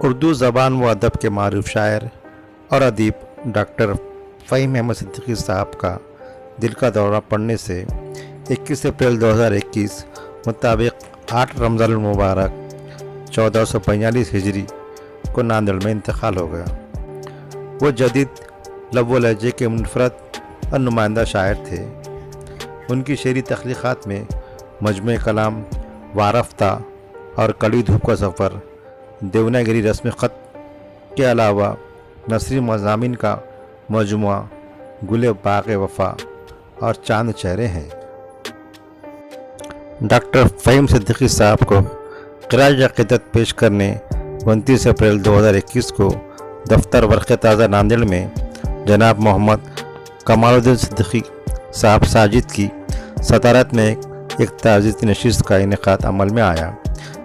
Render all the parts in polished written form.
اردو زبان و ادب کے معروف شاعر اور ادیب ڈاکٹر فہیم احمد صدیقی صاحب کا دل کا دورہ پڑنے سے 21 اپریل 2021 مطابق 8 رمضان المبارک 1442 ہجری کو ناندیڑ میں انتقال ہو گیا۔ وہ جدید لب و لہجے کے منفرد اور نمائندہ شاعر تھے۔ ان کی شعری تخلیقات میں مجموعہ کلام وارفتہ اور کڑی دھوپ کا سفر، دیوناگری رسم خط کے علاوہ نثری مضامین کا مجموعہ گل باغ وفا اور چاند چہرے ہیں۔ ڈاکٹر فہیم صدیقی صاحب کو خراج عقیدت پیش کرنے 29 اپریل 2021 کو دفتر ورق تازہ ناندیڑ میں جناب محمد کمال الدین صدیقی صاحب ساجد کی صدارت میں ایک تعزیتی نشست کا انعقاد عمل میں آیا،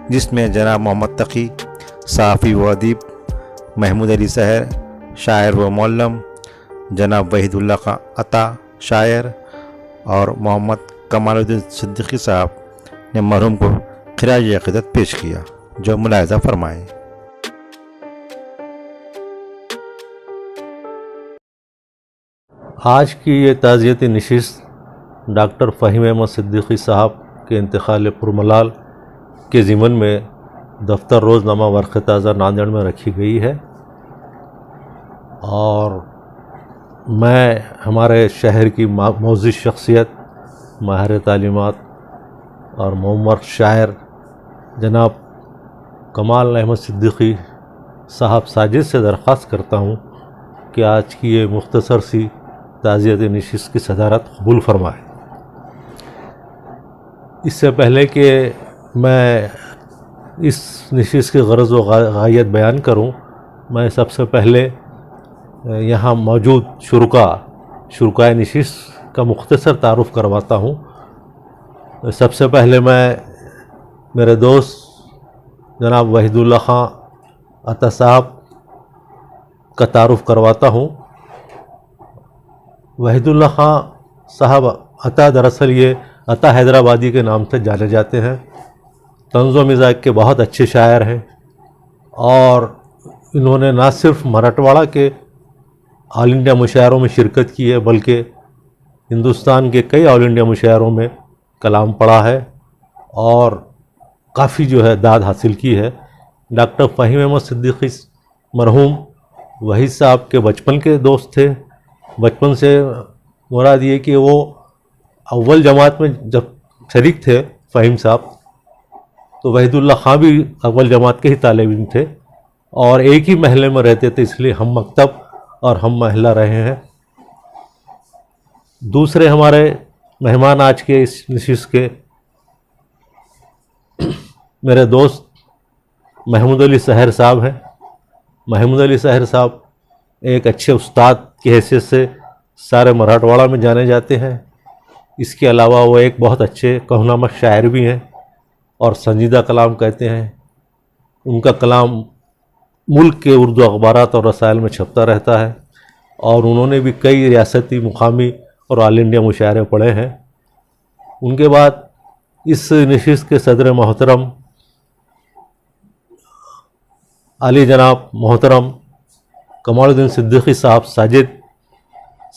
جس میں جناب محمد تقی صحافی و ادیب، محمود علی سحر شاعر و معلم، جناب وحید اللہ خان عطا شاعر اور محمد کمال الدین صدیقی صاحب نے مرحوم کو خراج عقیدت پیش کیا، جو ملاحظہ فرمائیں۔ آج کی یہ تعزیتی نشست ڈاکٹر فہیم احمد صدیقی صاحب کے انتقال پرملال کے ضمن میں دفتر روزنامہ ورق تازہ ناندیڑ میں رکھی گئی ہے، اور میں ہمارے شہر کی معزز شخصیت، ماہر تعلیمات اور معمر شاعر جناب کمال احمد صدیقی صاحب ساجد سے درخواست کرتا ہوں کہ آج کی یہ مختصر سی تعزیتی نشست کی صدارت قبول فرمائے۔ اس سے پہلے کہ میں اس نشست کی غرض و غایت بیان کروں، میں سب سے پہلے یہاں موجود شرکائے نشست کا مختصر تعارف کرواتا ہوں۔ سب سے پہلے میں میرے دوست جناب وحید اللہ خان عطا صاحب کا تعارف کرواتا ہوں۔ وحید اللہ خان صاحب عطا دراصل یہ عطا حیدرآبادی کے نام سے جانے جاتے ہیں۔ طنز و مزاج کے بہت اچھے شاعر ہیں، اور انہوں نے نہ صرف مراٹھواڑہ کے آل انڈیا مشاعروں میں شرکت کی ہے، بلکہ ہندوستان کے کئی آل انڈیا مشاعروں میں کلام پڑھا ہے اور کافی داد حاصل کی ہے۔ ڈاکٹر فہیم احمد صدیقی مرحوم وحید صاحب کے بچپن کے دوست تھے۔ بچپن سے مراد یہ کہ وہ اول جماعت میں جب شریک تھے فہیم صاحب، تو وحید اللہ خان بھی اول جماعت کے ہی طالب علم تھے، اور ایک ہی محلے میں رہتے تھے، اس لیے ہم مکتب اور ہم محلہ رہے ہیں۔ دوسرے ہمارے مہمان آج کے اس نشست کے میرے دوست محمود علی سحر صاحب ہیں۔ محمود علی سحر صاحب ایک اچھے استاد کی حیثیت سے سارے مراٹھواڑہ میں جانے جاتے ہیں۔ اس کے علاوہ وہ ایک بہت اچھے کہنامہ شاعر بھی ہیں اور سنجیدہ کلام کہتے ہیں۔ ان کا کلام ملک کے اردو اخبارات اور رسائل میں چھپتا رہتا ہے، اور انہوں نے بھی کئی ریاستی، مقامی اور آل انڈیا مشاعرے پڑھے ہیں۔ ان کے بعد اس نشست کے صدر محترم علی جناب محترم کمال الدین صدیقی صاحب ساجد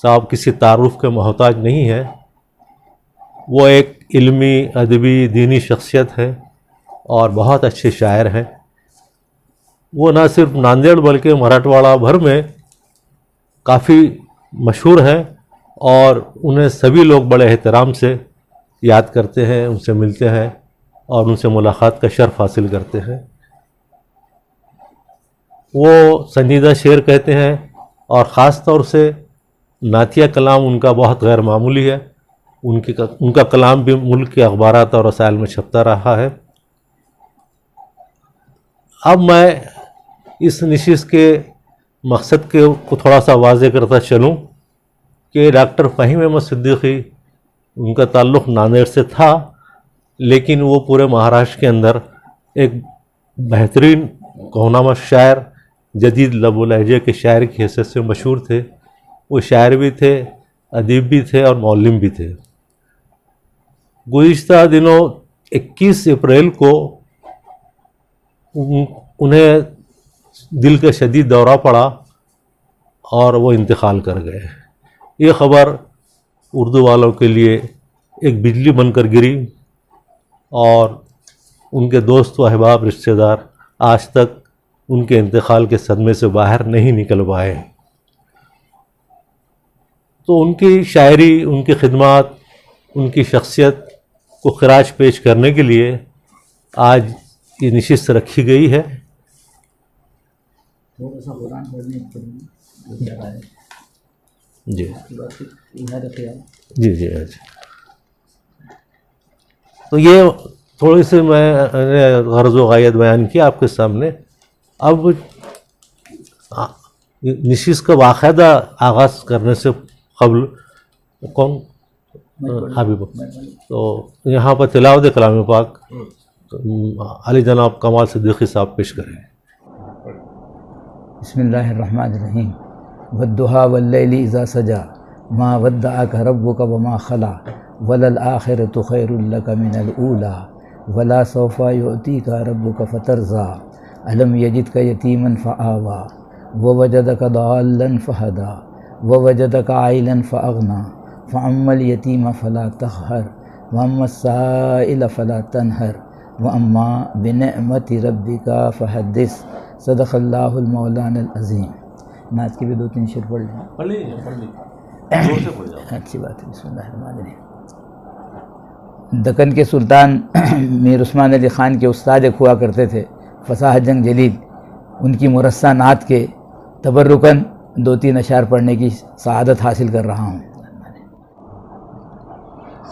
صاحب کسی تعارف کے محتاج نہیں ہے۔ وہ ایک علمی، ادبی، دینی شخصیت ہے اور بہت اچھے شاعر ہیں۔ وہ نہ صرف ناندیڑ بلکہ مراٹھواڑہ بھر میں کافی مشہور ہیں، اور انہیں سبھی لوگ بڑے احترام سے یاد کرتے ہیں، ان سے ملتے ہیں اور ان سے ملاقات کا شرف حاصل کرتے ہیں۔ وہ سنجیدہ شعر کہتے ہیں، اور خاص طور سے نعتیہ کلام ان کا بہت غیر معمولی ہے۔ ان کا کلام بھی ملک کے اخبارات اور رسائل میں چھپتا رہا ہے۔ اب میں اس نشست کے مقصد کو تھوڑا سا واضح کرتا چلوں کہ ڈاکٹر فہیم احمد صدیقی، ان کا تعلق ناندیڑ سے تھا، لیکن وہ پورے مہاراشٹر کے اندر ایک بہترین کہنامہ شاعر، جدید لب و لہجے کے شاعر کی حیثیت سے مشہور تھے۔ وہ شاعر بھی تھے، ادیب بھی تھے اور معلم بھی تھے۔ گزشتہ دنوں 21 اپریل کو انہیں دل کا شدید دورہ پڑا اور وہ انتقال کر گئے. یہ خبر اردو والوں کے لیے ایک بجلی بن کر گری اور ان کے دوست و احباب رشتہ دار آج تک ان کے انتقال کے صدمے سے باہر نہیں نکل پائے. تو ان کی شاعری، ان کی خدمات، ان کی شخصیت کو خراج پیش کرنے کے لیے آج یہ نشست رکھی گئی ہے. جی جی جی. تو یہ تھوڑی سی میں نے غرض و غایت بیان کی آپ کے سامنے. اب نشست کا باقاعدہ آغاز کرنے سے قبل کون حبیب، تو یہاں پر تلاوت کلام پاک علی جناب کمال صدیقی صاحب پیش کریں. بسم اللہ الرحمن الرحیم. والضحیٰ واللیل اذا سجا ما ودعک ربک وما خلا وللآخرۃ خیر لک من الاولی ولسوف یعطیک ربک فترضی الم یجدک یتیما فآوی ووجدک ضالا فہدی ووجدک عائلا فاغنی فاما الیتیم فلا تقہر واما السائل فلا تنہر واما بنعمت ربک فحدث. صدق اللہ المولانا العظیم. نعت کی بھی 2-3 شعر پڑھ لیں. اچھی بات ہے. بسم اللہ الرحمن الرحیم. دکن کے سلطان میر عثمان علی خان کے استاد ایک ہوا کرتے تھے، فصاحت جنگ جلیل. ان کی مرصع نعت کے تبرکاً 2-3 اشعار پڑھنے کی سعادت حاصل کر رہا ہوں.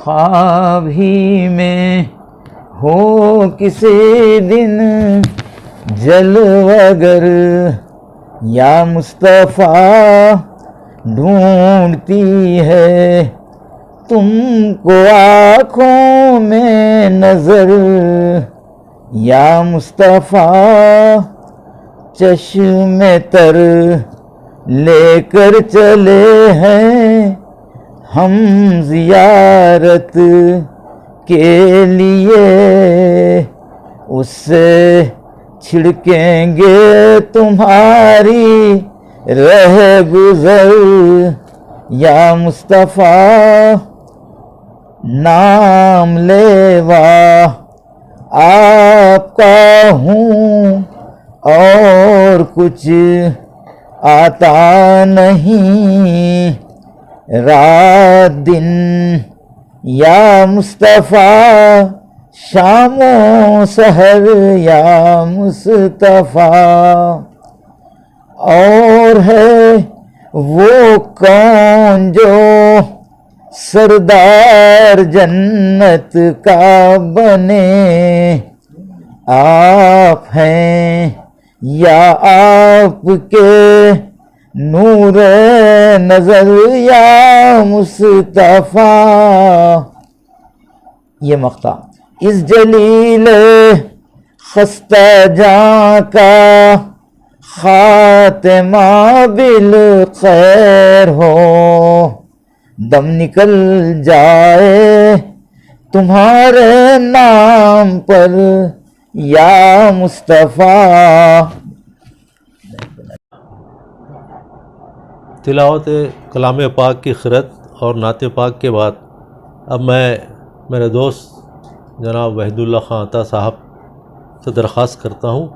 خواب ہی میں ہو کسی دن جلوگر یا مصطفیٰ ڈھونڈتی ہے تم کو آنکھوں میں نظر یا مصطفیٰ چشم تر لے کر چلے ہیں ہم زیارت کے لیے اس سے چھڑکیں گے تمہاری رہ گزر یا مصطفیٰ نام لیوا آپ کا ہوں اور کچھ آتا نہیں رات دن یا مصطفیٰ شام و سحر یا مصطفیٰ. اور ہے وہ کون جو سردار جنت کا بنے آپ ہیں یا آپ کے نور نظر یا مصطفیٰ. یہ مقطع اس جلیل خستہ جاں کا خاتمہ بالخیر ہو دم نکل جائے تمہارے نام پر یا مصطفیٰ. تلاوت کلام پاک کی خرد اور نعت پاک کے بعد اب میں میرے دوست جناب وحید اللہ خان عطا صاحب سے درخواست کرتا ہوں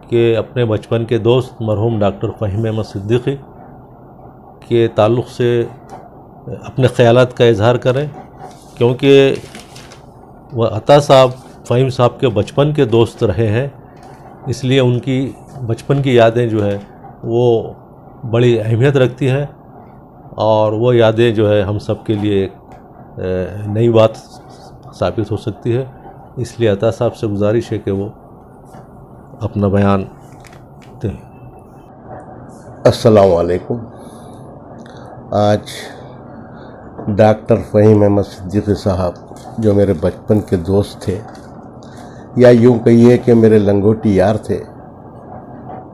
کہ اپنے بچپن کے دوست مرحوم ڈاکٹر فہیم احمد صدیقی کے تعلق سے اپنے خیالات کا اظہار کریں، کیونکہ وہ عطا صاحب فہیم صاحب کے بچپن کے دوست رہے ہیں، اس لیے ان کی بچپن کی یادیں جو ہے وہ بڑی اہمیت رکھتی ہیں اور وہ یادیں جو ہے ہم سب کے لیے ایک نئی بات ثابت ہو سکتی ہے. اس لیے عطا صاحب سے گزارش ہے کہ وہ اپنا بیان دیں. السلام علیکم. آج ڈاکٹر فہیم احمد صدیقی صاحب جو میرے بچپن کے دوست تھے، یا یوں کہیے کہ میرے لنگوٹی یار تھے،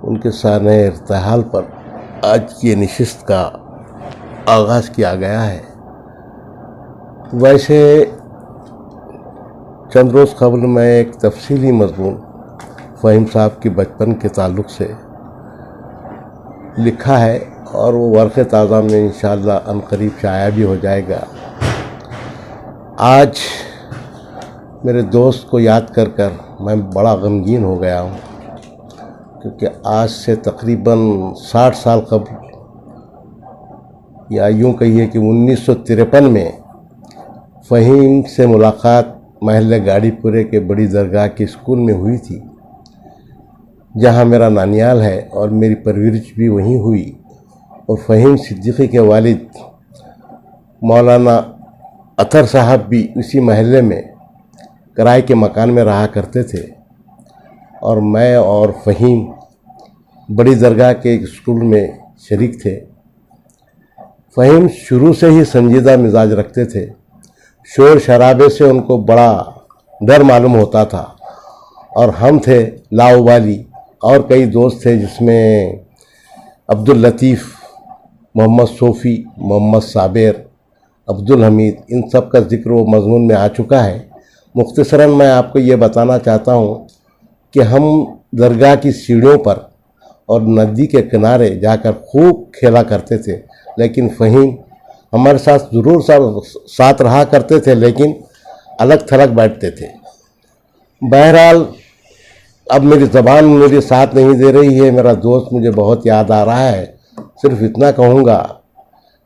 ان کے سانحۂ ارتحال پر آج کی نشست کا آغاز کیا گیا ہے. ویسے چند روز قبل میں ایک تفصیلی مضمون فہیم صاحب کے بچپن کے تعلق سے لکھا ہے اور وہ ورق تازہ میں انشاءاللہ عنقریب شائع بھی ہو جائے گا۔ آج میرے دوست کو یاد کر کر میں بڑا غمگین ہو گیا ہوں، کیونکہ آج سے تقریباً 60 سال قبل، یا یوں کہیے کہ 1953 میں فہیم سے ملاقات محلہ گاڑی پورے کے بڑی درگاہ کے اسکول میں ہوئی تھی، جہاں میرا نانیال ہے اور میری پرورش بھی وہیں ہوئی، اور فہیم صدیقی کے والد مولانا اطہر صاحب بھی اسی محلے میں کرائے کے مکان میں رہا کرتے تھے، اور میں اور فہیم بڑی درگاہ کے ایک اسکول میں شریک تھے۔ فہیم شروع سے ہی سنجیدہ مزاج رکھتے تھے، شور شرابے سے ان کو بڑا ڈر معلوم ہوتا تھا، اور ہم تھے لاؤبالی، اور کئی دوست تھے جس میں عبداللطیف، محمد صوفی، محمد صابر، عبدالحمید، ان سب کا ذکر و مضمون میں آ چکا ہے۔ مختصراً میں آپ کو یہ بتانا چاہتا ہوں کہ ہم درگاہ کی سیڑھیوں پر اور ندی کے کنارے جا کر خوب کھیلا کرتے تھے، لیکن فہیم ہمارے ساتھ ضرور ساتھ رہا کرتے تھے، لیکن الگ تھلگ بیٹھتے تھے۔ بہرحال اب میری زبان میرے ساتھ نہیں دے رہی ہے، میرا دوست مجھے بہت یاد آ رہا ہے، صرف اتنا کہوں گا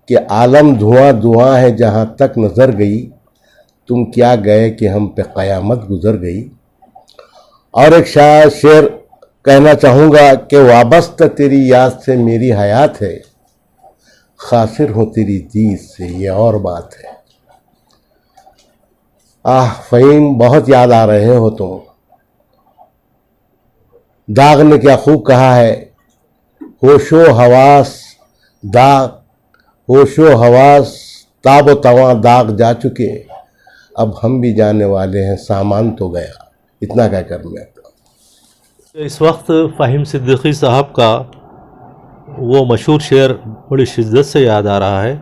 کہ عالم دھواں دھواں ہے جہاں تک نظر گئی، تم کیا گئے کہ ہم پہ قیامت گزر گئی۔ اور ایک شعر کہنا چاہوں گا کہ وابستہ تیری یاد سے میری حیات ہے، خاسر ہوں تیری دید سے یہ اور بات ہے۔ فہیم بہت یاد آ رہے ہو تم۔ داغ نے کیا خوب کہا ہے، ہوش و حواس داغ، ہوش و حواس تاب و تواں داغ جا چکے، اب ہم بھی جانے والے ہیں سامان تو گیا۔ اتنا کہہ کر میں اس وقت فہیم صدیقی صاحب کا وہ مشہور شعر بڑی شدت سے یاد آ رہا ہے،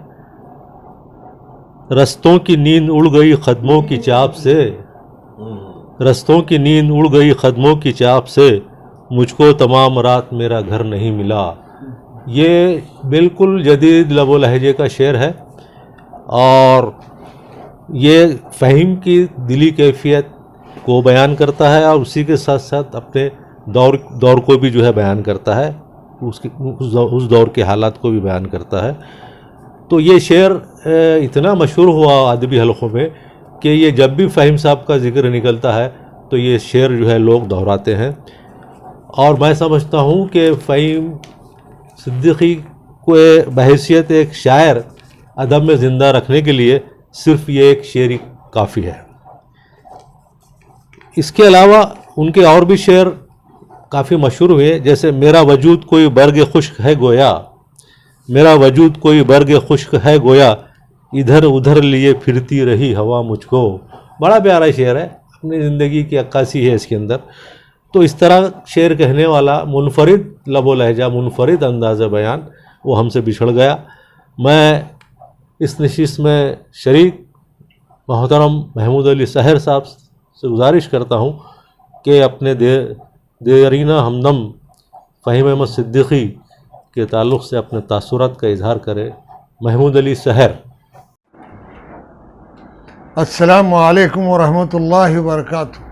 رستوں کی نیند اڑ گئی قدموں کی چاپ سے، رستوں کی نیند اڑ گئی قدموں کی چاپ سے، مجھ کو تمام رات میرا گھر نہیں ملا۔ یہ بالکل جدید لب و لہجے کا شعر ہے، اور یہ فہیم کی دلی کیفیت کو بیان کرتا ہے، اور اسی کے ساتھ ساتھ اپنے دور کو بھی جو ہے بیان کرتا ہے، اس دور کے حالات کو بھی بیان کرتا ہے۔ تو یہ شعر اتنا مشہور ہوا ادبی حلقوں میں کہ یہ جب بھی فہیم صاحب کا ذکر نکلتا ہے تو یہ شعر جو ہے لوگ دہراتے ہیں، اور میں سمجھتا ہوں کہ فہیم صدیقی کو بحیثیت ایک شاعر ادب میں زندہ رکھنے کے لیے صرف یہ ایک شعر ہی کافی ہے۔ اس کے علاوہ ان کے اور بھی شعر کافی مشہور ہوئے، جیسے میرا وجود کوئی برگ خشک ہے گویا، میرا وجود کوئی برگ خشک ہے گویا، ادھر ادھر لیے پھرتی رہی ہوا مجھ کو۔ بڑا پیارا شعر ہے، اپنی زندگی کی عکاسی ہے اس کے اندر۔ تو اس طرح شعر کہنے والا منفرد لب و لہجہ، منفرد انداز بیان، وہ ہم سے بچھڑ گیا۔ میں اس نشست میں شریک محترم محمود علی سحر صاحب سے گزارش کرتا ہوں کہ اپنے دیرینہ ہمدم فہیم احمد صدیقی کے تعلق سے اپنے تاثرات کا اظہار کرے۔ محمود علی سحر۔ السلام علیکم ورحمۃ اللہ وبرکاتہ۔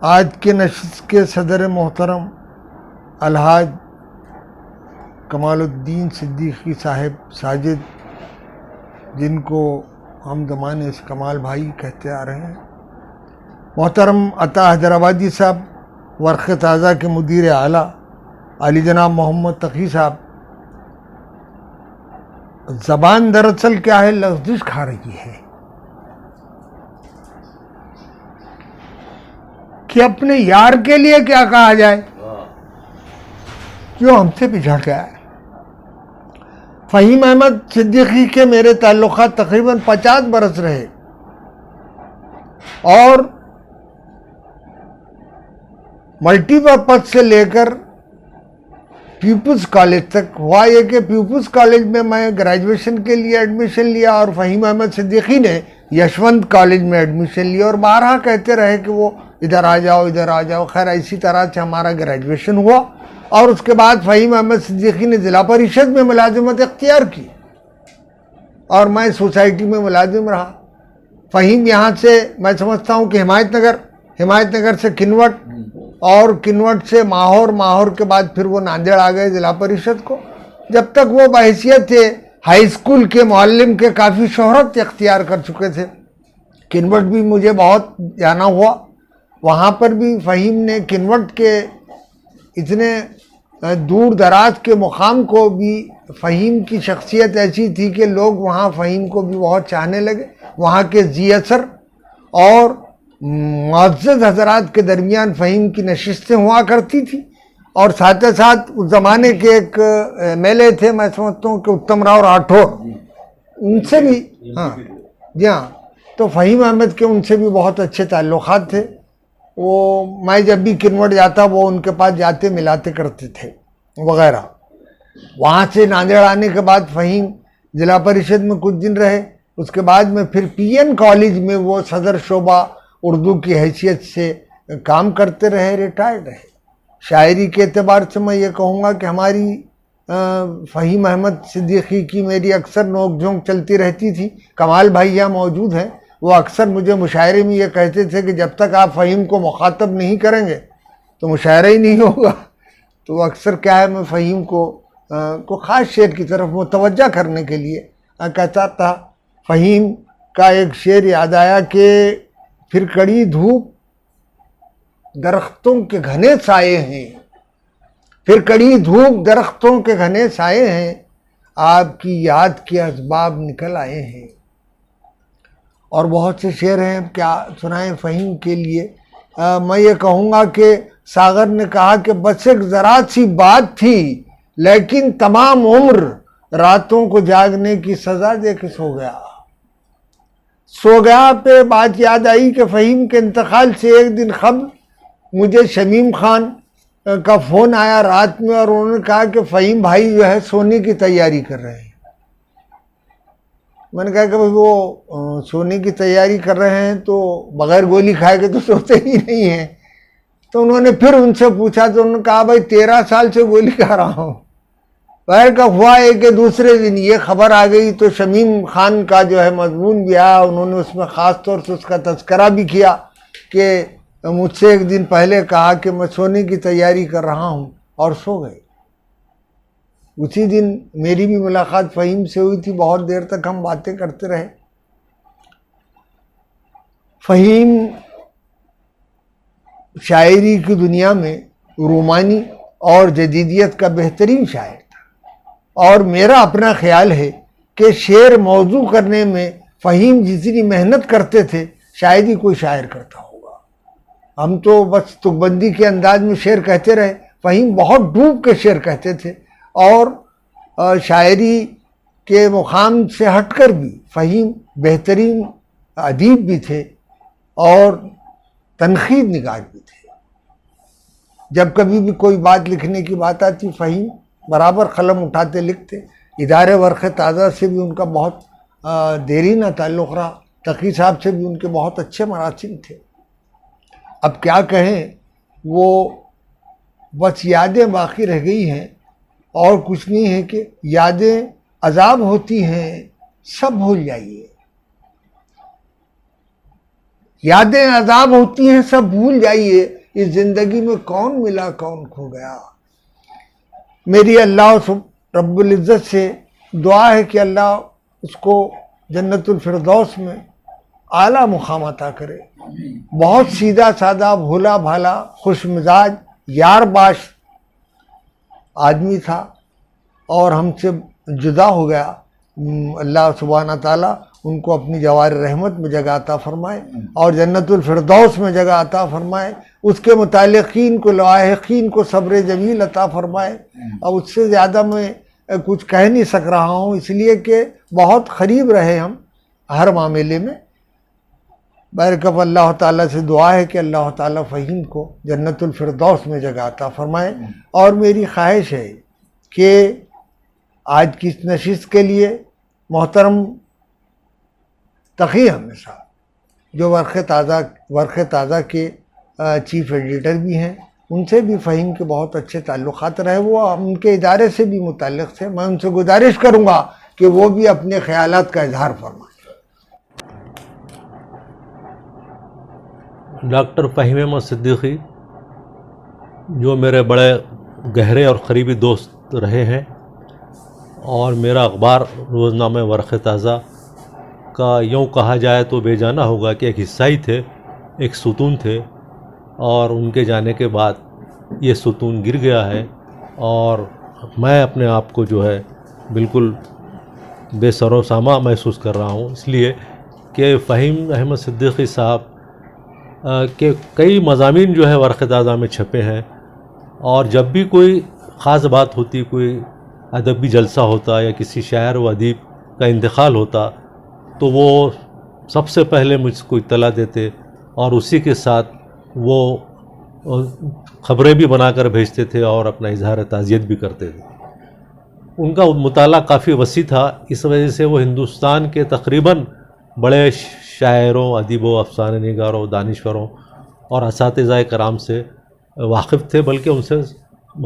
آج کے نشست کے صدر محترم الحاج کمال الدین صدیقی صاحب ساجد، جن کو ہم زمانے سے کمال بھائی کہتے آ رہے ہیں، محترم عطا حیدرآبادی صاحب، ورق تازہ کے مدیر اعلیٰ علی جناب محمد تقی صاحب، زبان دراصل کیا ہے، لغزش کھا رہی ہے کہ اپنے یار کے لیے کیا کہا جائے جو ہم سے بچھڑ گیا ہے۔ فہیم احمد صدیقی کے میرے تعلقات تقریباً 50 برس رہے، اور ملٹی پرپز سے لے کر پیپلز کالج تک ہوا یہ کہ پیپلز کالج میں میں گریجویشن کے لیے ایڈمیشن لیا، اور فہیم احمد صدیقی نے یشونت کالج میں ایڈمیشن لیا، اور بارہا کہتے رہے کہ وہ ادھر آ جاؤ ادھر آ جاؤ۔ خیر اسی طرح سے ہمارا گریجویشن ہوا، اور اس کے بعد فہیم احمد صدیقی نے ضلع پریشد میں ملازمت اختیار کی اور میں سوسائٹی میں ملازم رہا. فہیم یہاں سے میں سمجھتا ہوں کہ ہمایت نگر سے کنوٹ اور کنوٹ سے ماہور، ماہور کے بعد پھر وہ ناندیڑ آ گئے ضلع پریشد کو. جب تک وہ بحیثیت ہائی اسکول کے معلم کے کافی شہرت اختیار کر چکے تھے. کنوٹ بھی مجھے بہت جانا ہوا، وہاں پر بھی فہیم نے کنوٹ کے اتنے دور دراز کے مقام کو بھی، فہیم کی شخصیت ایسی تھی کہ لوگ وہاں فہیم کو بھی بہت چاہنے لگے. وہاں کے ذی اثر اور معزز حضرات کے درمیان فہیم کی نشستیں ہوا کرتی تھی. اور ساتھ ساتھ اس زمانے کے ایک ایم ایل اے تھے، میں سمجھتا ہوں کہ اتم راؤ راٹھور، ان سے بھی جی ہاں، تو فہیم احمد کے ان سے بھی بہت اچھے تعلقات تھے. وہ میں جب بھی کنوٹ جاتا وہ ان کے پاس جاتے ملاتے کرتے تھے وغیرہ. وہاں سے ناندیڑ آنے کے بعد فہیم ضلع پریشد میں کچھ دن رہے. اس کے بعد میں پھر پی این کالج میں وہ صدر شعبہ اردو کی حیثیت سے کام کرتے رہے، ریٹائرڈ رہے. شاعری کے اعتبار سے میں یہ کہوں گا کہ ہماری فہیم احمد صدیقی کی میری اکثر نوک جھونک چلتی رہتی تھی. کمال بھائی یہاں موجود ہیں، وہ اکثر مجھے مشاعرے میں یہ کہتے تھے کہ جب تک آپ فہیم کو مخاطب نہیں کریں گے تو مشاعرہ ہی نہیں ہوگا. تو اکثر کیا ہے، میں فہیم کو خاص شعر کی طرف متوجہ کرنے کے لیے کہتا تھا. فہیم کا ایک شعر یاد آیا کہ پھر کڑی دھوپ درختوں کے گھنے سائے ہیں، پھر کڑی دھوپ درختوں کے گھنے سائے ہیں، آپ کی یاد کے اسباب نکل آئے ہیں. اور بہت سے شعر ہیں، کیا سنائیں فہیم کے لیے. میں یہ کہوں گا کہ ساغر نے کہا کہ بس ایک ذرا سی بات تھی لیکن تمام عمر راتوں کو جاگنے کی سزا دے کے سو گیا. سو گیا پہ بات یاد آئی کہ فہیم کے انتقال سے ایک دن قبل مجھے شمیم خان کا فون آیا رات میں، اور انہوں نے کہا کہ فہیم بھائی جو ہے سونے کی تیاری کر رہے ہیں. میں نے کہا کہ وہ سونے کی تیاری کر رہے ہیں تو بغیر گولی کھائے کے تو سوتے ہی نہیں ہیں. تو انہوں نے پھر ان سے پوچھا تو انہوں نے کہا بھائی 13 سال سے گولی کھا رہا ہوں. بغیر کا ہوا ہے کہ دوسرے دن یہ خبر آ گئی تو شمیم خان کا جو ہے مضمون بھی آیا. انہوں نے اس میں خاص طور سے اس کا تذکرہ بھی کیا کہ مجھ سے ایک دن پہلے کہا کہ میں سونے کی تیاری کر رہا ہوں، اور سو گئے. اسی دن میری بھی ملاقات فہیم سے ہوئی تھی، بہت دیر تک ہم باتیں کرتے رہے. فہیم شاعری کی دنیا میں رومانی اور جدیدیت کا بہترین شاعر تھا، اور میرا اپنا خیال ہے کہ شعر موضوع کرنے میں فہیم جتنی محنت کرتے تھے شاید ہی کوئی شاعر کرتا ہوگا. ہم تو بس تکبندی کے انداز میں شعر کہتے رہے، فہیم بہت ڈوب کے شعر کہتے تھے. اور شاعری کے مقام سے ہٹ کر بھی فہیم بہترین ادیب بھی تھے اور تنقید نگار بھی تھے. جب کبھی بھی کوئی بات لکھنے کی بات آتی فہیم برابر قلم اٹھاتے لکھتے. ادارے ورق تازہ سے بھی ان کا بہت دیرینہ تعلق رہا. تقی صاحب سے بھی ان کے بہت اچھے مراسم تھے. اب کیا کہیں، وہ بس یادیں باقی رہ گئی ہیں اور کچھ نہیں ہے کہ یادیں عذاب ہوتی ہیں سب بھول جائیے. یادیں عذاب ہوتی ہیں سب بھول جائیے، اس زندگی میں کون ملا کون کھو گیا. میری اللہ رب العزت سے دعا ہے کہ اللہ اس کو جنت الفردوس میں اعلیٰ مقام عطا کرے. بہت سیدھا سادہ، بھولا بھالا، خوش مزاج، یار باش آدمی تھا اور ہم سے جدا ہو گیا. اللہ سبحانہ تعالیٰ ان کو اپنی جوار رحمت میں جگہ عطا فرمائے اور جنت الفردوس میں جگہ عطا فرمائے. اس کے متعلقین کو، لاحقین کو صبر جمیل عطا فرمائے. اور اس سے زیادہ میں کچھ کہہ نہیں سک رہا ہوں، اس لیے کہ بہت قریب رہے ہم ہر معاملے میں. برکب اللہ تعالیٰ سے دعا ہے کہ اللہ تعالیٰ فہیم کو جنت الفردوس میں جگہ عطا فرمائے. اور میری خواہش ہے کہ آج کی اس نشست کے لیے محترم تقی احمد صاحب جو ورق تازہ کے چیف ایڈیٹر بھی ہیں ان سے بھی فہیم کے بہت اچھے تعلقات رہے، وہ ان کے ادارے سے بھی متعلق تھے. میں ان سے گزارش کروں گا کہ وہ بھی اپنے خیالات کا اظہار فرمائیں. ڈاکٹر فہیم احمد صدیقی جو میرے بڑے گہرے اور قریبی دوست رہے ہیں، اور میرا اخبار روزنامہ ورق تازہ کا یوں کہا جائے تو بے جانا ہوگا کہ ایک حصہ ہی تھے، ایک ستون تھے، اور ان کے جانے کے بعد یہ ستون گر گیا ہے. اور میں اپنے آپ کو جو ہے بالکل بے سر و سامہ محسوس کر رہا ہوں، اس لیے کہ فہیم احمد صدیقی صاحب کے کئی مضامین جو ہے ورق تازہ میں چھپے ہیں، اور جب بھی کوئی خاص بات ہوتی، کوئی ادبی جلسہ ہوتا یا کسی شاعر و ادیب کا انتقال ہوتا، تو وہ سب سے پہلے مجھ کو اطلاع دیتے، اور اسی کے ساتھ وہ خبریں بھی بنا کر بھیجتے تھے اور اپنا اظہار تعزیت بھی کرتے تھے. ان کا مطالعہ کافی وسیع تھا، اس وجہ سے وہ ہندوستان کے تقریباً بڑے شاعروں، ادیبوں، افسانہ نگاروں، دانشوروں اور اساتذہ کرام سے واقف تھے، بلکہ ان سے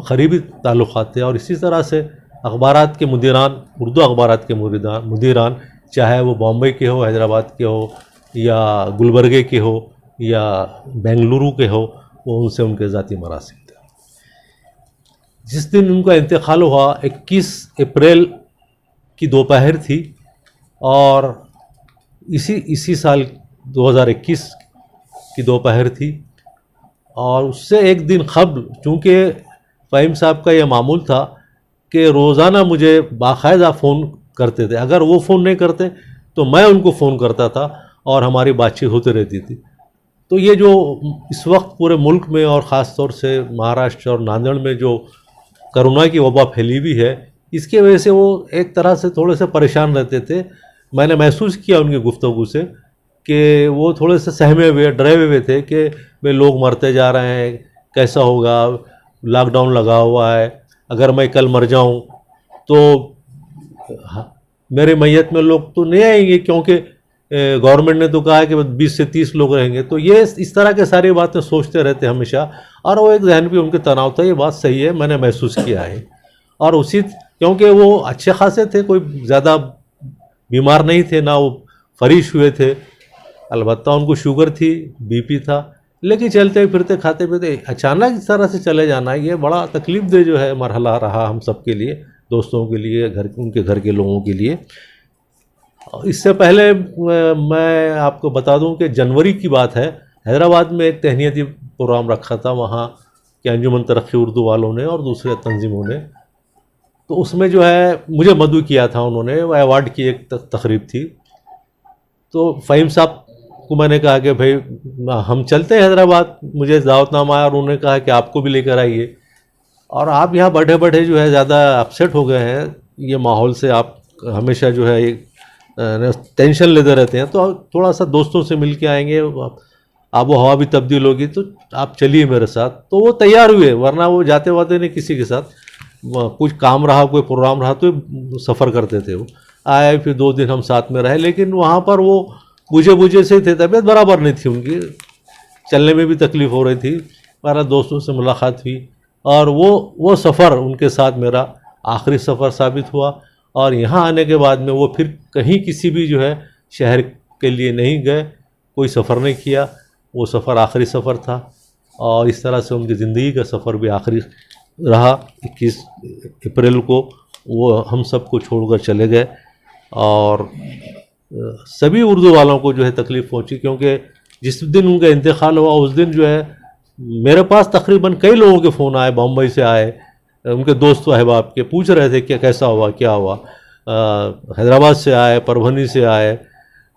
قریبی تعلقات تھے. اور اسی طرح سے اخبارات کے مدیران، اردو اخبارات کے مدیران، چاہے وہ بامبئی کے ہو، حیدرآباد کے ہو، یا گلبرگے کے ہو، یا بنگلورو کے ہو، وہ ان سے ان کے ذاتی مراسم تھے. جس دن ان کا انتقال ہوا 21 اپریل کی دوپہر تھی، اور اسی سال 2021 کی دوپہر تھی. اور اس سے ایک دن قبل، چونکہ فہیم صاحب کا یہ معمول تھا کہ روزانہ مجھے باقاعدہ فون کرتے تھے، اگر وہ فون نہیں کرتے تو میں ان کو فون کرتا تھا، اور ہماری بات چیت ہوتی رہتی تھی. تو یہ جو اس وقت پورے ملک میں اور خاص طور سے مہاراشٹر اور ناندیڑ میں جو کرونا کی وبا پھیلی ہوئی ہے، اس کی وجہ سے وہ ایک طرح سے تھوڑے سے پریشان رہتے تھے. میں نے محسوس کیا ان کی گفتگو سے کہ وہ تھوڑے سے سہمے ہوئے، ڈرے ہوئے تھے کہ بھئی لوگ مرتے جا رہے ہیں، کیسا ہوگا، لاک ڈاؤن لگا ہوا ہے، اگر میں کل مر جاؤں تو میرے میت میں لوگ تو نہیں آئیں گے، کیونکہ گورنمنٹ نے تو کہا ہے کہ 20 سے 30 لوگ رہیں گے. تو یہ اس طرح کے ساری باتیں سوچتے رہتے ہمیشہ، اور وہ ایک ذہن بھی ان کے تناؤ تھا. یہ بات صحیح ہے، میں نے محسوس کیا ہے. اور کیونکہ وہ اچھے خاصے تھے، کوئی زیادہ بیمار نہیں تھے، نہ وہ فریش ہوئے تھے. البتہ ان کو شوگر تھی، بی پی تھا، لیکن چلتے پھرتے کھاتے پیتے اچانک اس طرح سے چلے جانا، یہ بڑا تکلیف دہ جو ہے مرحلہ رہا ہم سب کے لیے، دوستوں کے لیے، ان کے گھر کے لوگوں کے لیے. اس سے پہلے میں آپ کو بتا دوں کہ جنوری کی بات ہے، حیدرآباد میں ایک تہنیتی پروگرام رکھا تھا وہاں کہ انجمن ترقی اردو والوں نے اور دوسرے تنظیموں نے. تو اس میں جو ہے مجھے مدعو کیا تھا انہوں نے، وہ ایوارڈ کی ایک تقریب تھی. تو فہیم صاحب کو میں نے کہا کہ بھائی ہم چلتے ہیں حیدرآباد، مجھے دعوت نامہ آیا، اور انہوں نے کہا کہ آپ کو بھی لے کر آئیے. اور آپ یہاں بیٹھے جو ہے زیادہ اپسیٹ ہو گئے ہیں یہ ماحول سے، آپ ہمیشہ جو ہے ٹینشن لیتے رہتے ہیں، تو تھوڑا سا دوستوں سے مل کے آئیں گے، آب و ہوا بھی تبدیل ہوگی، تو آپ چلیے میرے ساتھ. تو وہ تیار ہوئے، ورنہ وہ جاتے واتے نہیں کسی کے ساتھ، کچھ کام رہا، کوئی پروگرام رہا تو سفر کرتے تھے. وہ آئے، پھر 2 دن ہم ساتھ میں رہے، لیکن وہاں پر وہ بوجھے سے تھے، طبیعت برابر نہیں تھی ان کی، چلنے میں بھی تکلیف ہو رہی تھی. ہمارا دوستوں سے ملاقات ہوئی، اور وہ سفر ان کے ساتھ میرا آخری سفر ثابت ہوا. اور یہاں آنے کے بعد میں وہ پھر کہیں کسی بھی جو ہے شہر کے لیے نہیں گئے، کوئی سفر نہیں کیا. وہ سفر آخری سفر تھا، اور اس طرح سے ان کی زندگی کا سفر بھی آخری رہا. 21 اپریل کو وہ ہم سب کو چھوڑ کر چلے گئے، اور سبھی اردو والوں کو جو ہے تکلیف پہنچی، کیونکہ جس دن ان کا انتقال ہوا اس دن جو ہے میرے پاس تقریباً کئی لوگوں کے فون آئے، بمبئی سے آئے، ان کے دوست و احباب کے، پوچھ رہے تھے کہ کیسا ہوا، کیا ہوا. حیدرآباد سے آئے، پربھنی سے آئے،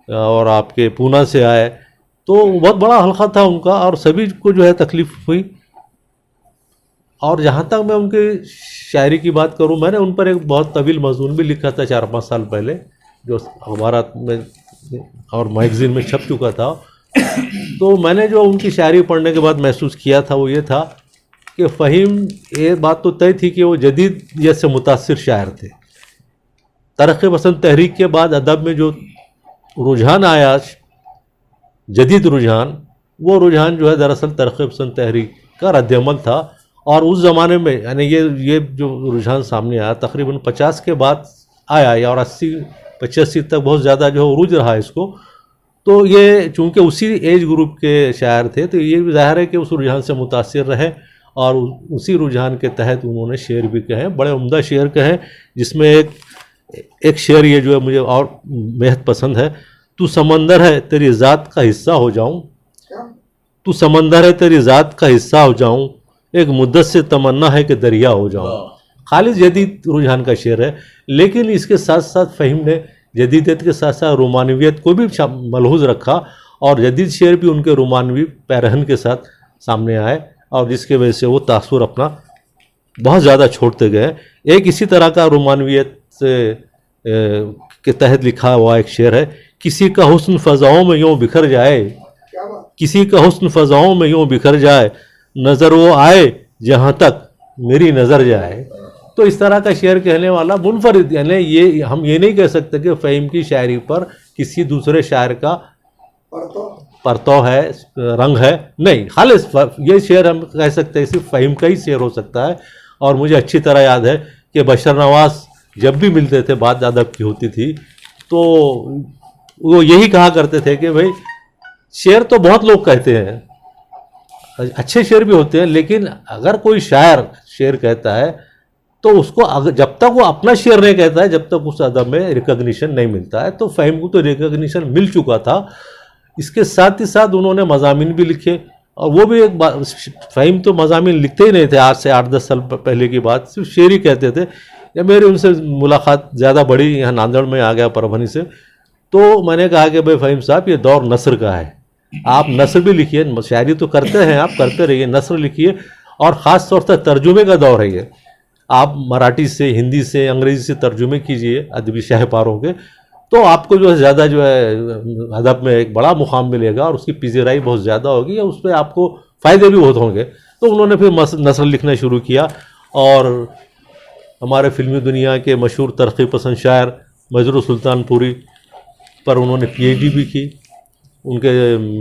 اور آپ کے پونا سے آئے. تو بہت بڑا حلقہ تھا ان کا، اور سبھی کو جو ہے تکلیف ہوئی. اور جہاں تک میں ان کی شاعری کی بات کروں، میں نے ان پر ایک بہت طویل مضمون بھی لکھا تھا 4-5 سال پہلے، جو اخبارات میں اور میگزین میں چھپ چکا تھا. تو میں نے جو ان کی شاعری پڑھنے کے بعد محسوس کیا تھا وہ یہ تھا کہ فہیم، یہ بات تو طے تھی کہ وہ جدیدیت سے متاثر شاعر تھے. ترقی پسند تحریک کے بعد ادب میں جو رجحان آیا، جدید رجحان، وہ رجحان جو ہے دراصل ترقی پسند تحریک کا رد عمل تھا. اور اس زمانے میں یعنی یہ جو رجحان سامنے آیا تقریباً 50 کے بعد آیا اور 80-85 تک بہت زیادہ جو عروج رہا اس کو. تو یہ چونکہ اسی ایج گروپ کے شاعر تھے تو یہ بھی ظاہر ہے کہ اس رجحان سے متاثر رہے اور اسی رجحان کے تحت انہوں نے شعر بھی کہے, بڑے عمدہ شعر کہے, جس میں ایک شعر یہ جو ہے مجھے اور بہت پسند ہے. تو سمندر ہے تیری ذات کا حصہ ہو جاؤں, تو سمندر ہے تیری ذات کا حصہ ہو جاؤں, ایک مدت سے تمنا ہے کہ دریا ہو جاؤں. خالص جدید رجحان کا شعر ہے, لیکن اس کے ساتھ ساتھ فہیم نے جدیدیت کے ساتھ ساتھ رومانویت کو بھی ملحوظ رکھا اور جدید شعر بھی ان کے رومانوی پیرہن کے ساتھ سامنے آئے اور جس کی وجہ سے وہ تاثر اپنا بہت زیادہ چھوڑتے گئے. ایک اسی طرح کا رومانویت کے تحت لکھا ہوا ایک شعر ہے. کسی کا حسن فضاؤں میں یوں بکھر جائے, کسی کا حسن فضاؤں میں یوں بکھر جائے, نظر وہ آئے جہاں تک میری نظر جائے. تو اس طرح کا شعر کہنے والا منفرد, یعنی یہ ہم یہ نہیں کہہ سکتے کہ فہیم کی شاعری پر کسی دوسرے شاعر کا پرتو ہے, رنگ ہے, نہیں, خالص یہ شعر ہم کہہ سکتے ہیں صرف فہیم کا ہی شعر ہو سکتا ہے. اور مجھے اچھی طرح یاد ہے کہ بشر نواز جب بھی ملتے تھے بات ادب کی ہوتی تھی تو وہ یہی کہا کرتے تھے کہ بھائی شعر تو بہت لوگ کہتے ہیں, اچھے شعر بھی ہوتے ہیں, لیکن اگر کوئی شاعر شعر کہتا ہے تو اس کو جب تک وہ اپنا شعر نہیں کہتا ہے جب تک اس ادب میں ریکگنیشن نہیں ملتا ہے. تو فہیم کو تو ریکگنیشن مل چکا تھا. اس کے ساتھ ہی ساتھ انہوں نے مضامین بھی لکھے اور وہ بھی ایک بات, فہیم تو مضامین لکھتے ہی نہیں تھے. آج سے 8-10 سال پہلے کی بات, صرف شعر ہی کہتے تھے. جب میری ان سے ملاقات زیادہ بڑی یہاں ناندیڑ میں آ گیا پربھنی سے, تو میں نے کہا کہ بھائی فہیم صاحب یہ دور نثر کا ہے, آپ نثر بھی لکھیے, شاعری تو کرتے ہیں آپ, کرتے رہیے, نثر لکھیے, اور خاص طور سے ترجمے کا دور ہے یہ. آپ مراٹھی سے, ہندی سے, انگریزی سے ترجمے کیجئے ادبی شاہکاروں کے, تو آپ کو جو ہے زیادہ جو ہے ادب میں ایک بڑا مقام ملے گا اور اس کی پذیرائی بہت زیادہ ہوگی, اس پہ آپ کو فائدے بھی بہت ہوں گے. تو انہوں نے پھر نثر لکھنا شروع کیا اور ہمارے فلمی دنیا کے مشہور ترقی پسند شاعر مجروح سلطان پوری پر انہوں نے پی ایچ ڈی بھی کی. ان کے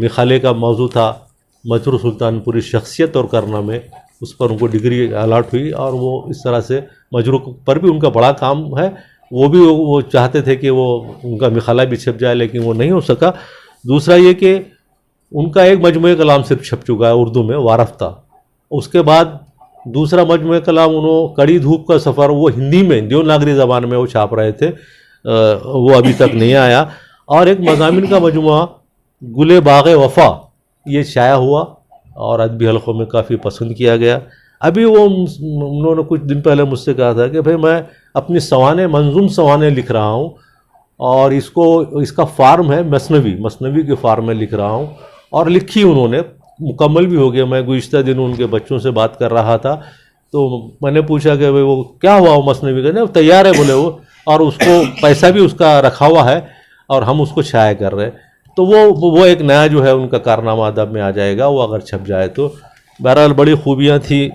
مخالے کا موضوع تھا مجروح سلطان پوری شخصیت اور کارنامے, اس پر ان کو ڈگری الاٹ ہوئی اور وہ اس طرح سے مجروح پر بھی ان کا بڑا کام ہے. وہ بھی وہ چاہتے تھے کہ وہ ان کا مخالہ بھی چھپ جائے لیکن وہ نہیں ہو سکا. دوسرا یہ کہ ان کا ایک مجموعہ کلام صرف چھپ چکا ہے اردو میں, وارفتہ. اس کے بعد دوسرا مجموعہ کلام انہوں کڑی دھوپ کا سفر, وہ ہندی میں دیوناگری زبان میں وہ چھاپ رہے تھے, وہ ابھی تک نہیں آیا. اور ایک مضامین کا مجموعہ گل باغ وفا, یہ شائع ہوا اور ادبی حلقوں میں کافی پسند کیا گیا. ابھی وہ انہوں نے کچھ دن پہلے مجھ سے کہا تھا کہ بھائی میں اپنی سوانے, منظوم سوانے لکھ رہا ہوں اور اس کا فارم ہے مثنوی کے فارم میں لکھ رہا ہوں, اور لکھی انہوں نے, مکمل بھی ہو گیا. میں گزشتہ دن ان کے بچوں سے بات کر رہا تھا تو میں نے پوچھا کہ وہ کیا ہوا وہ مثنوی کا, نہیں تیار ہے بولے وہ, اور اس کو پیسہ بھی اس کا رکھا ہوا ہے اور ہم اس کو شائع کر رہے ہیں. تو وہ ایک نیا جو ہے ان کا کارنامہ ادب میں آ جائے گا, وہ اگر چھپ جائے تو. بہرحال بڑی خوبیاں تھیں.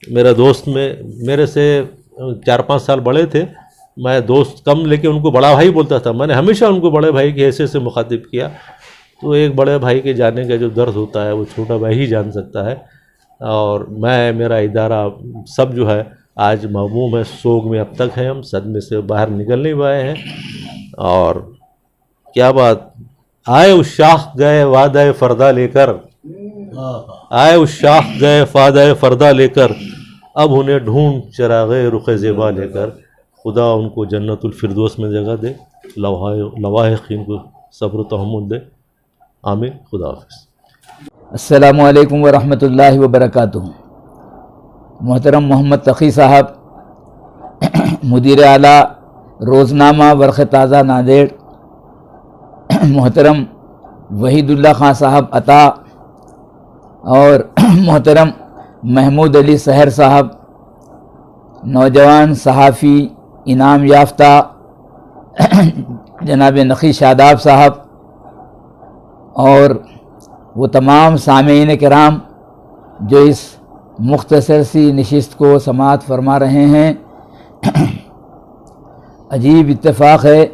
میرا دوست میرے سے 4-5 سال بڑے تھے, میں دوست کم لیکن ان کو بڑا بھائی بولتا تھا. میں نے ہمیشہ ان کو بڑے بھائی کی حیثیت سے مخاطب کیا. تو ایک بڑے بھائی کے جانے کا جو درد ہوتا ہے وہ چھوٹا بھائی ہی جان سکتا ہے. اور میرا ادارہ سب جو ہے آج مغموم ہے, سوگ میں اب تک ہے, ہم صدمے سے باہر نکل نہیں پائے ہیں. اور کیا بات, آئے اس شاخ گئے وعدہ فردا لے کر, آئے اس شاخ گئے وعدہ فردا لے کر, اب انہیں ڈھونڈ چراغ رخ زیبا لے کر. خدا ان کو جنت الفردوس میں جگہ دے, لواحقین کو صبر و تحمل دے. آمین. خدا حافظ. السلام علیکم ورحمۃ اللہ وبرکاتہ. محترم محمد تقی صاحب, مدیر اعلیٰ روزنامہ ورق تازہ ناندیڑ, محترم وحید اللہ خان صاحب عطا, اور محترم محمود علی سحر صاحب, نوجوان صحافی انعام یافتہ جناب نقی شاداب صاحب, اور وہ تمام سامعین کرام جو اس مختصر سی نشست کو سماعت فرما رہے ہیں. عجیب اتفاق ہے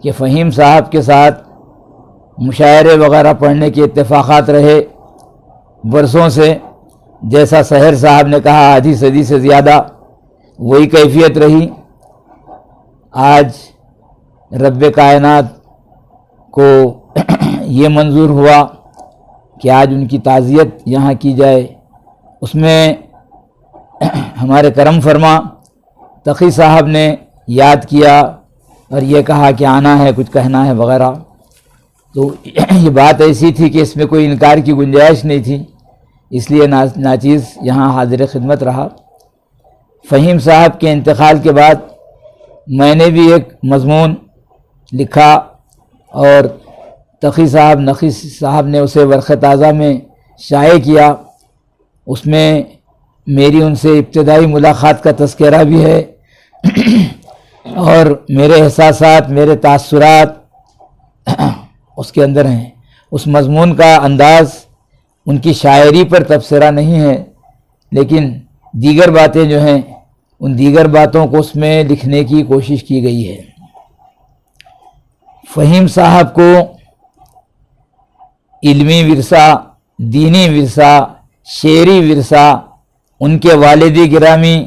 کہ فہیم صاحب کے ساتھ مشاعرے وغیرہ پڑھنے کے اتفاقات رہے برسوں سے, جیسا سحر صاحب نے کہا آدھی صدی سے زیادہ وہی کیفیت رہی. آج رب کائنات کو یہ منظور ہوا کہ آج ان کی تعزیت یہاں کی جائے. اس میں ہمارے کرم فرما تقی صاحب نے یاد کیا اور یہ کہا کہ آنا ہے، کچھ کہنا ہے وغیرہ. تو یہ بات ایسی تھی کہ اس میں کوئی انکار کی گنجائش نہیں تھی، اس لیے ناچیز یہاں حاضر خدمت رہا. فہیم صاحب کے انتقال کے بعد میں نے بھی ایک مضمون لکھا اور تقی صاحب نقی صاحب نے اسے ورق تازہ میں شائع کیا. اس میں میری ان سے ابتدائی ملاقات کا تذکرہ بھی ہے اور میرے احساسات، میرے تاثرات اس کے اندر ہیں. اس مضمون کا انداز ان کی شاعری پر تبصرہ نہیں ہے، لیکن دیگر باتیں جو ہیں ان دیگر باتوں کو اس میں لکھنے کی کوشش کی گئی ہے. فہیم صاحب کو علمی ورثہ، دینی ورثہ، شعری ورثہ ان کے والد گرامی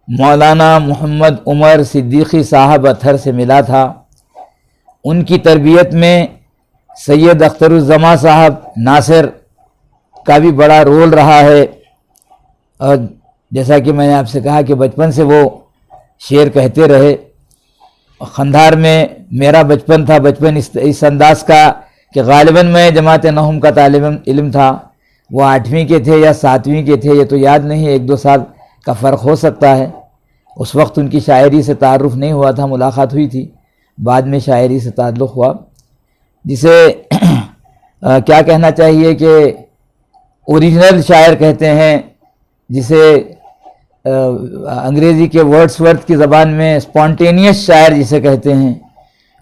مولانا محمد عمر صدیقی صاحب اطہر سے ملا تھا. ان کی تربیت میں سید اختر الزماں صاحب ناصر کا بھی بڑا رول رہا ہے. اور جیسا کہ میں نے آپ سے کہا کہ بچپن سے وہ شعر کہتے رہے. قندھار میں میرا بچپن تھا، بچپن اس انداز کا کہ غالباً میں جماعت نہم کا طالب علم تھا. وہ 8ویں کے تھے یا 7ویں کے تھے، یہ تو یاد نہیں، 1-2 سال کا فرق ہو سکتا ہے. اس وقت ان کی شاعری سے تعارف نہیں ہوا تھا، ملاقات ہوئی تھی، بعد میں شاعری سے تعلق ہوا. جسے کیا کہنا چاہیے کہ اوریجنل شاعر کہتے ہیں، جسے انگریزی کے ورڈسورتھ کی زبان میں اسپونٹینیس شاعر جسے کہتے ہیں،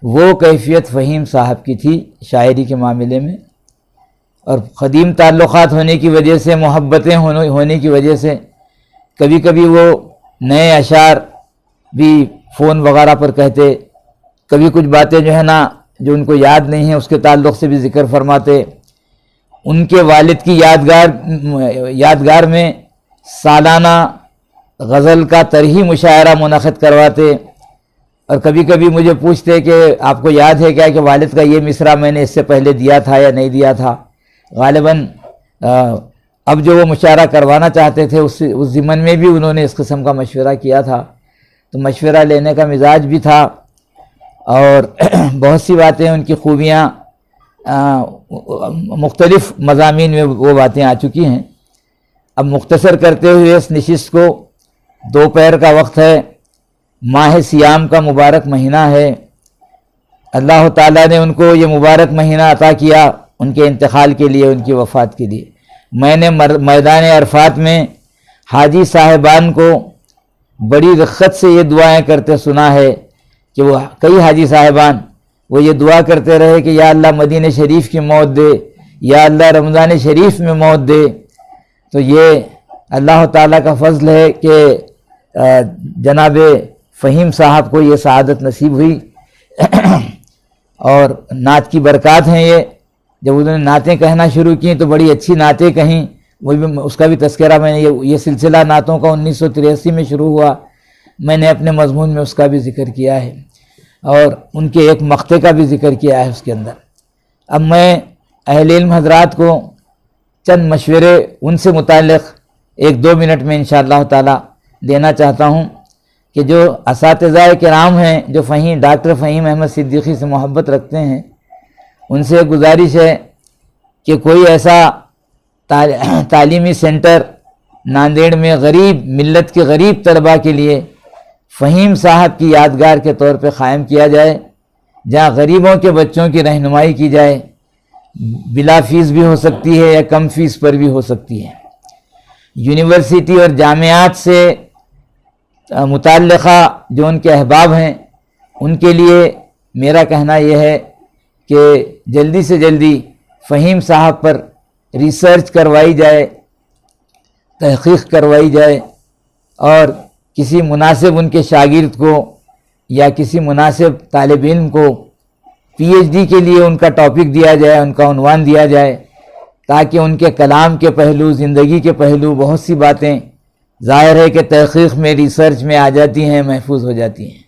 وہ کیفیت فہیم صاحب کی تھی شاعری کے معاملے میں. اور قدیم تعلقات ہونے کی وجہ سے، محبتیں ہونے کی وجہ سے کبھی کبھی وہ نئے اشعار بھی فون وغیرہ پر کہتے، کبھی کچھ باتیں جو ہے نا جو ان کو یاد نہیں ہیں اس کے تعلق سے بھی ذکر فرماتے. ان کے والد کی یادگار میں سالانہ غزل کا طرحی مشاعرہ منعقد کرواتے. اور کبھی کبھی مجھے پوچھتے کہ آپ کو یاد ہے کیا کہ والد کا یہ مصرع میں نے اس سے پہلے دیا تھا یا نہیں دیا تھا. غالباً اب جو وہ مشاعرہ کروانا چاہتے تھے اس ضمن میں بھی انہوں نے اس قسم کا مشورہ کیا تھا. تو مشورہ لینے کا مزاج بھی تھا اور بہت سی باتیں ان کی خوبیاں مختلف مضامین میں وہ باتیں آ چکی ہیں. اب مختصر کرتے ہوئے اس نشست کو، دوپہر کا وقت ہے، ماہ سیام کا مبارک مہینہ ہے. اللہ تعالیٰ نے ان کو یہ مبارک مہینہ عطا کیا ان کے انتقال کے لیے، ان کی وفات کے لیے. میں نے میدان عرفات میں حاجی صاحبان کو بڑی رغبت سے یہ دعائیں کرتے سنا ہے کہ وہ کئی حاجی صاحبان وہ یہ دعا کرتے رہے کہ یا اللہ مدینہ شریف کی موت دے، یا اللہ رمضان شریف میں موت دے. تو یہ اللہ تعالیٰ کا فضل ہے کہ جناب فہیم صاحب کو یہ سعادت نصیب ہوئی اور نعت کی برکات ہیں یہ. جب انہوں نے نعتیں کہنا شروع کی تو بڑی اچھی نعتیں کہیں، وہ بھی اس کا بھی تذکرہ میں نے یہ سلسلہ نعتوں کا 1983 میں شروع ہوا، میں نے اپنے مضمون میں اس کا بھی ذکر کیا ہے اور ان کے ایک مقطع کا بھی ذکر کیا ہے اس کے اندر. اب میں اہل علم حضرات کو چند مشورے ان سے متعلق 1-2 منٹ میں انشاءاللہ تعالی دینا چاہتا ہوں کہ جو اساتذہ کرام ہیں جو ڈاکٹر فہیم احمد صدیقی سے محبت رکھتے ہیں، ان سے گزارش ہے کہ کوئی ایسا تعلیمی سینٹر ناندیڑ میں غریب ملت کے غریب طلباء کے لیے فہیم صاحب کی یادگار کے طور پہ قائم کیا جائے، جہاں غریبوں کے بچوں کی رہنمائی کی جائے. بلا فیس بھی ہو سکتی ہے یا کم فیس پر بھی ہو سکتی ہے. یونیورسٹی اور جامعات سے متعلقہ جو ان کے احباب ہیں ان کے لیے میرا کہنا یہ ہے کہ جلدی سے جلدی فہیم صاحب پر ریسرچ کروائی جائے، تحقیق کروائی جائے اور کسی مناسب ان کے شاگرد کو یا کسی مناسب طالب علم کو پی ایچ ڈی کے لیے ان کا ٹاپک دیا جائے، ان کا عنوان دیا جائے، تاکہ ان کے کلام کے پہلو، زندگی کے پہلو، بہت سی باتیں ظاہر ہے کہ تحقیق میں، ریسرچ میں آ جاتی ہیں، محفوظ ہو جاتی ہیں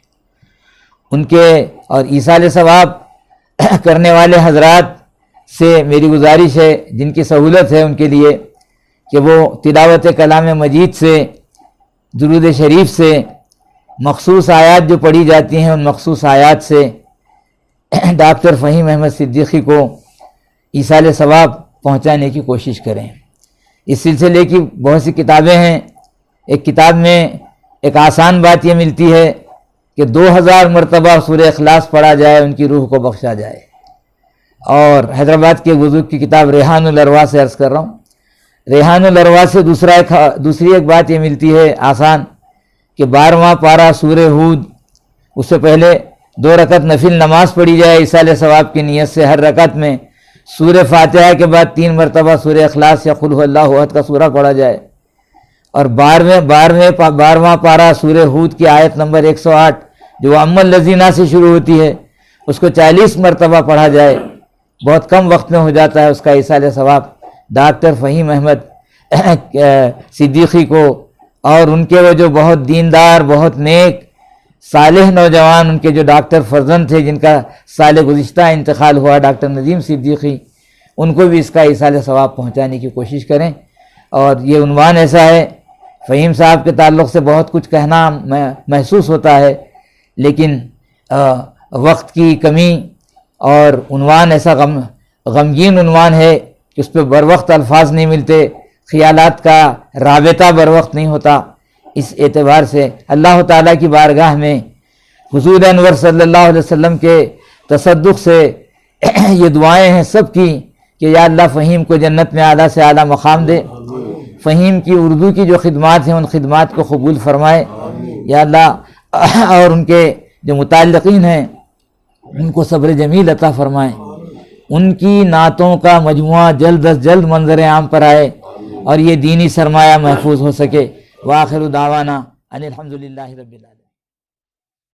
ان کے۔ اور ایصال ثواب کرنے والے حضرات سے میری گزارش ہے، جن کی سہولت ہے ان کے لیے، کہ وہ تلاوت کلام مجید سے، درود شریف سے، مخصوص آیات جو پڑھی جاتی ہیں ان مخصوص آیات سے ڈاکٹر فہیم احمد صدیقی کو ایصال ثواب پہنچانے کی کوشش کریں۔ اس سلسلے کی بہت سی کتابیں ہیں۔ ایک کتاب میں ایک آسان بات یہ ملتی ہے کہ 2000 مرتبہ سورہ اخلاص پڑھا جائے، ان کی روح کو بخشا جائے۔ اور حیدرآباد کے بزرگ کی کتاب ریحان الارواح سے عرض کر رہا ہوں، ریحان الارواح سے دوسری ایک بات یہ ملتی ہے آسان، کہ 12واں پارہ سورہ ہود، اس سے پہلے 2 رکعت نفل نماز پڑھی جائے ایصال ثواب کی نیت سے، ہر رکعت میں سورہ فاتحہ کے بعد 3 مرتبہ سورہ اخلاص یا قل هو اللہ احد کا سورہ پڑھا جائے، اور 12واں پارہ سورہ ہود کی آیت نمبر 108 جو اما الذین سے شروع ہوتی ہے، اس کو 40 مرتبہ پڑھا جائے۔ بہت کم وقت میں ہو جاتا ہے اس کا ایصال ثواب۔ ڈاکٹر فہیم احمد صدیقی کو اور ان کے وہ جو بہت دیندار، بہت نیک، صالح نوجوان، ان کے جو ڈاکٹر فرزند تھے جن کا سال گزشتہ انتقال ہوا، ڈاکٹر ندیم صدیقی، ان کو بھی اس کا ایصال ثواب پہنچانے کی کوشش کریں۔ اور یہ عنوان ایسا ہے، فہیم صاحب کے تعلق سے بہت کچھ کہنا محسوس ہوتا ہے، لیکن وقت کی کمی اور عنوان ایسا غمگین عنوان ہے کہ اس پہ بر وقت الفاظ نہیں ملتے، خیالات کا رابطہ بر وقت نہیں ہوتا۔ اس اعتبار سے اللہ تعالیٰ کی بارگاہ میں حضور انور صلی اللہ علیہ وسلم کے تصدق سے یہ دعائیں ہیں سب کی کہ یا اللہ فہیم کو جنت میں اعلیٰ سے اعلیٰ مقام دے، فہیم کی اردو کی جو خدمات ہیں ان خدمات کو قبول فرمائے یا اللہ، اور ان کے جو متعلقین ہیں ان کو صبر جمیل عطا فرمائے، ان کی نعتوں کا مجموعہ جلد از جلد منظر عام پر آئے اور یہ دینی سرمایہ محفوظ ہو سکے۔ وآخر دعوانا ان الحمدللہ رب العالمین۔